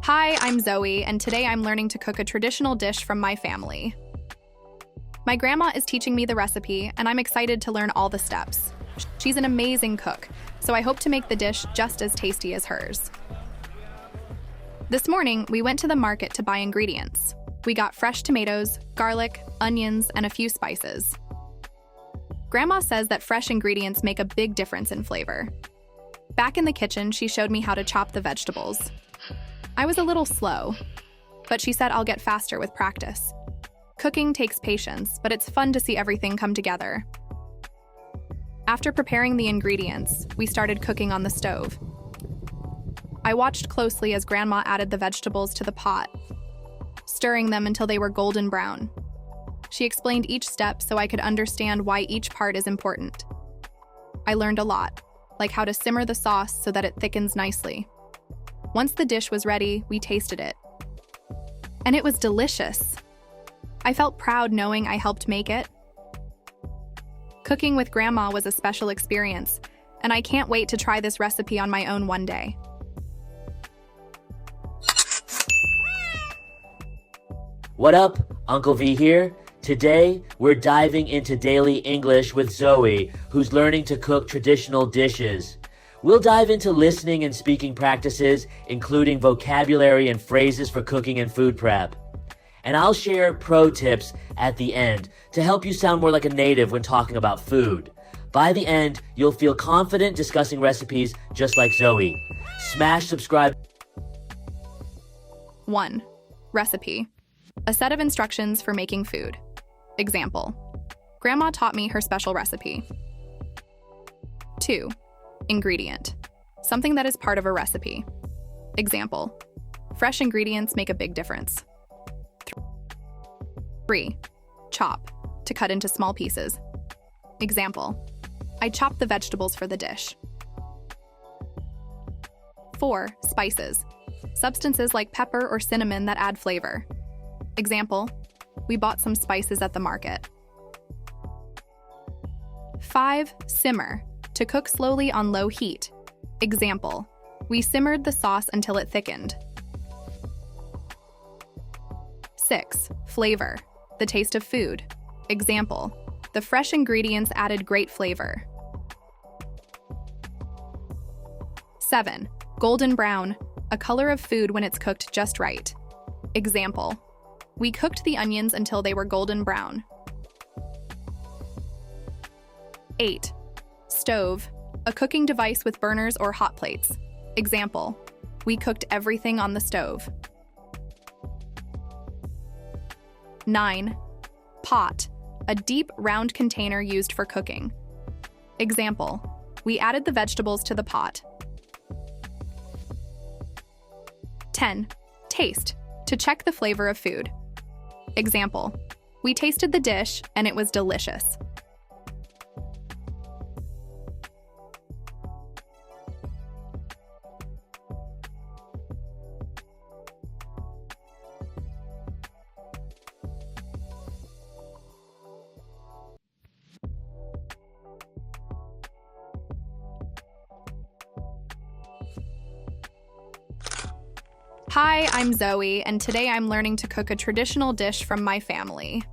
Hi, I'm Zoe, and today I'm learning to cook a traditional dish from my family. My grandma is teaching me the recipe, and I'm excited to learn all the steps. She's an amazing cook, so I hope to make the dish just as tasty as hers. This morning, we went to the market to buy ingredients. We got fresh tomatoes, garlic, onions, and a few spices. Grandma says that fresh ingredients make a big difference in flavor. Back in the kitchen, she showed me how to chop the vegetables. I was a little slow, but she said I'll get faster with practice. Cooking takes patience, but it's fun to see everything come together. After preparing the ingredients, we started cooking on the stove. I watched closely as Grandma added the vegetables to the pot, stirring them until they were golden brown. She explained each step so I could understand why each part is important. I learned a lot, like how to simmer the sauce so that it thickens nicely. Once the dish was ready, we tasted it. And it was delicious. I felt proud knowing I helped make it. Cooking with Grandma was a special experience, and I can't wait to try this recipe on my own one day. What up? Uncle V here. Today, we're diving into daily English with Zoe, who's learning to cook traditional dishes. We'll dive into listening and speaking practices, including vocabulary and phrases for cooking and food prep. And I'll share pro tips at the end to help you sound more like a native when talking about food. By the end, you'll feel confident discussing recipes just like Zoe. Smash subscribe. 1. Recipe. A set of instructions for making food. Example. Grandma taught me her special recipe. 2. Ingredient. Something that is part of a recipe. Example. Fresh ingredients make a big difference. 3. Chop. To cut into small pieces. Example. I chopped the vegetables for the dish. 4. Spices. Substances like pepper or cinnamon that add flavor. Example. We bought some spices at the market. 5. Simmer. To cook slowly on low heat. Example. We simmered the sauce until it thickened. 6. Flavor. The taste of food. Example. The fresh ingredients added great flavor. 7. Golden brown. A color of food when it's cooked just right. Example. We cooked the onions until they were golden brown. 8. Stove. A cooking device with burners or hot plates. Example. We cooked everything on the stove. 9. Pot. A deep, round container used for cooking. Example. We added the vegetables to the pot. 10. Taste. To check the flavor of food. Example. We tasted the dish, and it was delicious. Hi, I'm Zoe, and today I'm learning to cook a traditional dish from my family.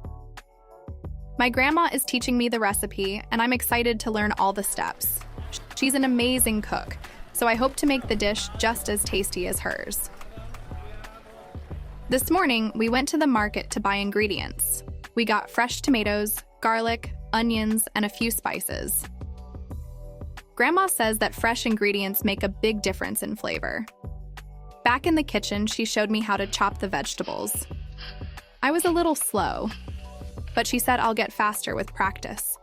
My grandma is teaching me the recipe, and I'm excited to learn all the steps. She's an amazing cook, so I hope to make the dish just as tasty as hers. This morning, we went to the market to buy ingredients. We got fresh tomatoes, garlic, onions, and a few spices. Grandma says that fresh ingredients make a big difference in flavor. Back in the kitchen, she showed me how to chop the vegetables. I was a little slow, but she said I'll get faster with practice.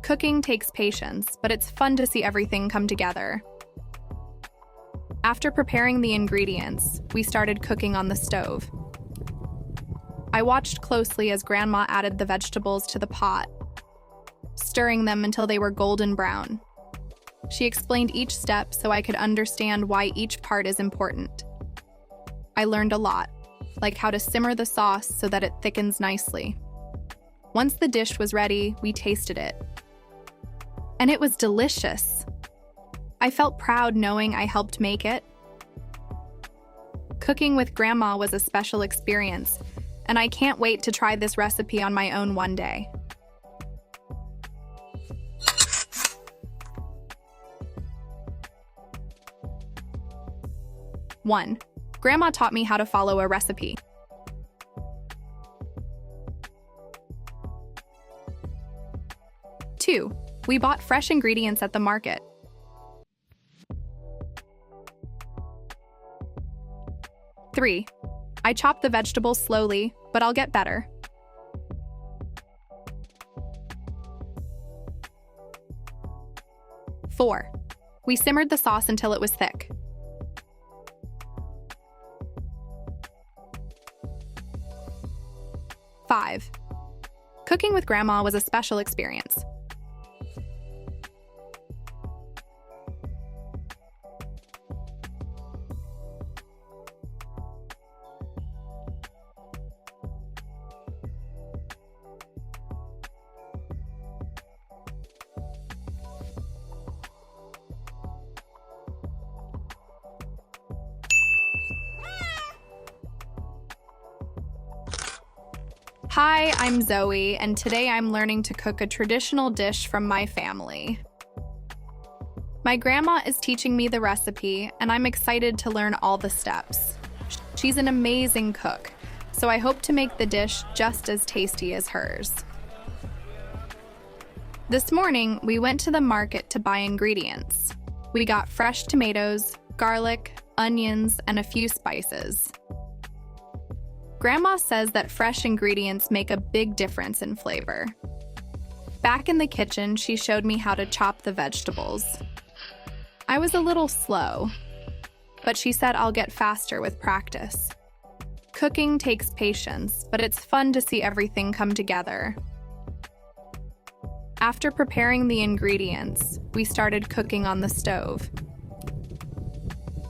Cooking takes patience, but it's fun to see everything come together. After preparing the ingredients, we started cooking on the stove. I watched closely as Grandma added the vegetables to the pot, stirring them until they were golden brown. She explained each step so I could understand why each part is important. I learned a lot, like how to simmer the sauce so that it thickens nicely. Once the dish was ready, we tasted it. And it was delicious. I felt proud knowing I helped make it. Cooking with Grandma was a special experience, and I can't wait to try this recipe on my own one day. One, Grandma taught me how to follow a recipe. 2, we bought fresh ingredients at the market. 3, I chopped the vegetables slowly, but I'll get better. 4, we simmered the sauce until it was thick. 5, cooking with Grandma was a special experience. 'Hi, I'm Zoe, and today I'm learning to cook a traditional dish from my family. My grandma is teaching me the recipe, and I'm excited to learn all the steps. She's an amazing cook, so I hope to make the dish just as tasty as hers. This morning, we went to the market to buy ingredients. We got fresh tomatoes, garlic, onions, and a few spices. Grandma says that fresh ingredients make a big difference in flavor. Back in the kitchen, she showed me how to chop the vegetables. I was a little slow, but she said I'll get faster with practice. Cooking takes patience, but it's fun to see everything come together. After preparing the ingredients, we started cooking on the stove.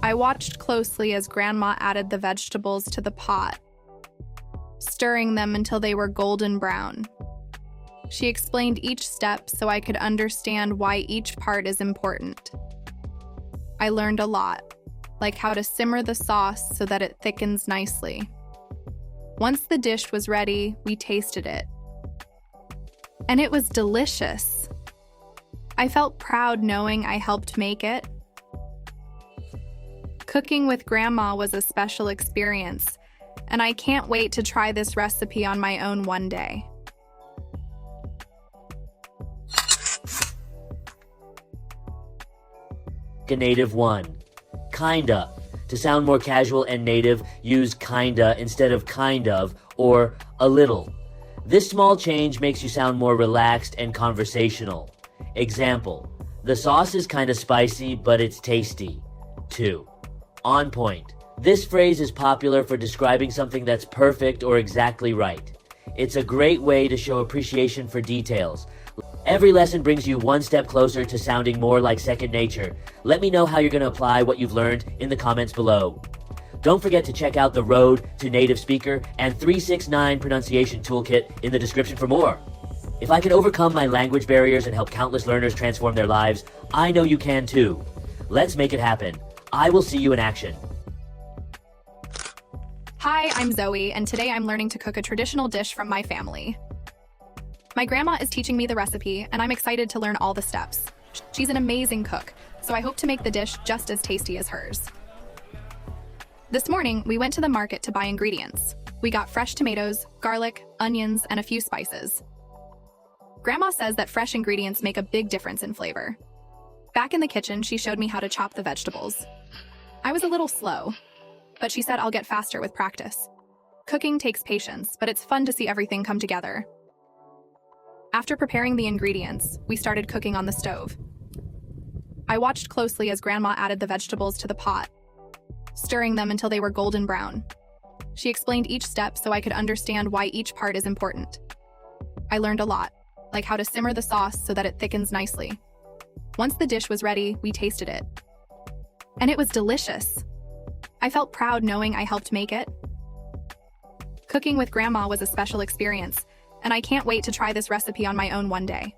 I watched closely as Grandma added the vegetables to the pot, stirring them until they were golden brown. She explained each step so I could understand why each part is important. I learned a lot, like how to simmer the sauce so that it thickens nicely. Once the dish was ready, we tasted it. And it was delicious. I felt proud knowing I helped make it. Cooking with Grandma was a special experience, and I can't wait to try this recipe on my own one day. Native 1. Kinda. To sound more casual and native, use kinda instead of kind of or a little. This small change makes you sound more relaxed and conversational. Example: the sauce is kinda spicy, but it's tasty. 2. On point. This phrase is popular for describing something that's perfect or exactly right. It's a great way to show appreciation for details. Every lesson brings you one step closer to sounding more like second nature. Let me know how you're going to apply what you've learned in the comments below. Don't forget to check out the Road to Native Speaker and 369 Pronunciation Toolkit in the description for more. If I can overcome my language barriers and help countless learners transform their lives, I know you can too. Let's make it happen. I will see you in action. Hi, I'm Zoe, and today I'm learning to cook a traditional dish from my family. My grandma is teaching me the recipe, and I'm excited to learn all the steps. She's an amazing cook, so I hope to make the dish just as tasty as hers. This morning, we went to the market to buy ingredients. We got fresh tomatoes, garlic, onions, and a few spices. Grandma says that fresh ingredients make a big difference in flavor. Back in the kitchen, she showed me how to chop the vegetables. I was a little slow, but she said I'll get faster with practice. Cooking takes patience, but it's fun to see everything come together. After preparing the ingredients, we started cooking on the stove. I watched closely as Grandma added the vegetables to the pot, stirring them until they were golden brown. She explained each step so I could understand why each part is important. I learned a lot, like how to simmer the sauce so that it thickens nicely. Once the dish was ready, we tasted it. And it was delicious. I felt proud knowing I helped make it. Cooking with Grandma was a special experience, and I can't wait to try this recipe on my own one day.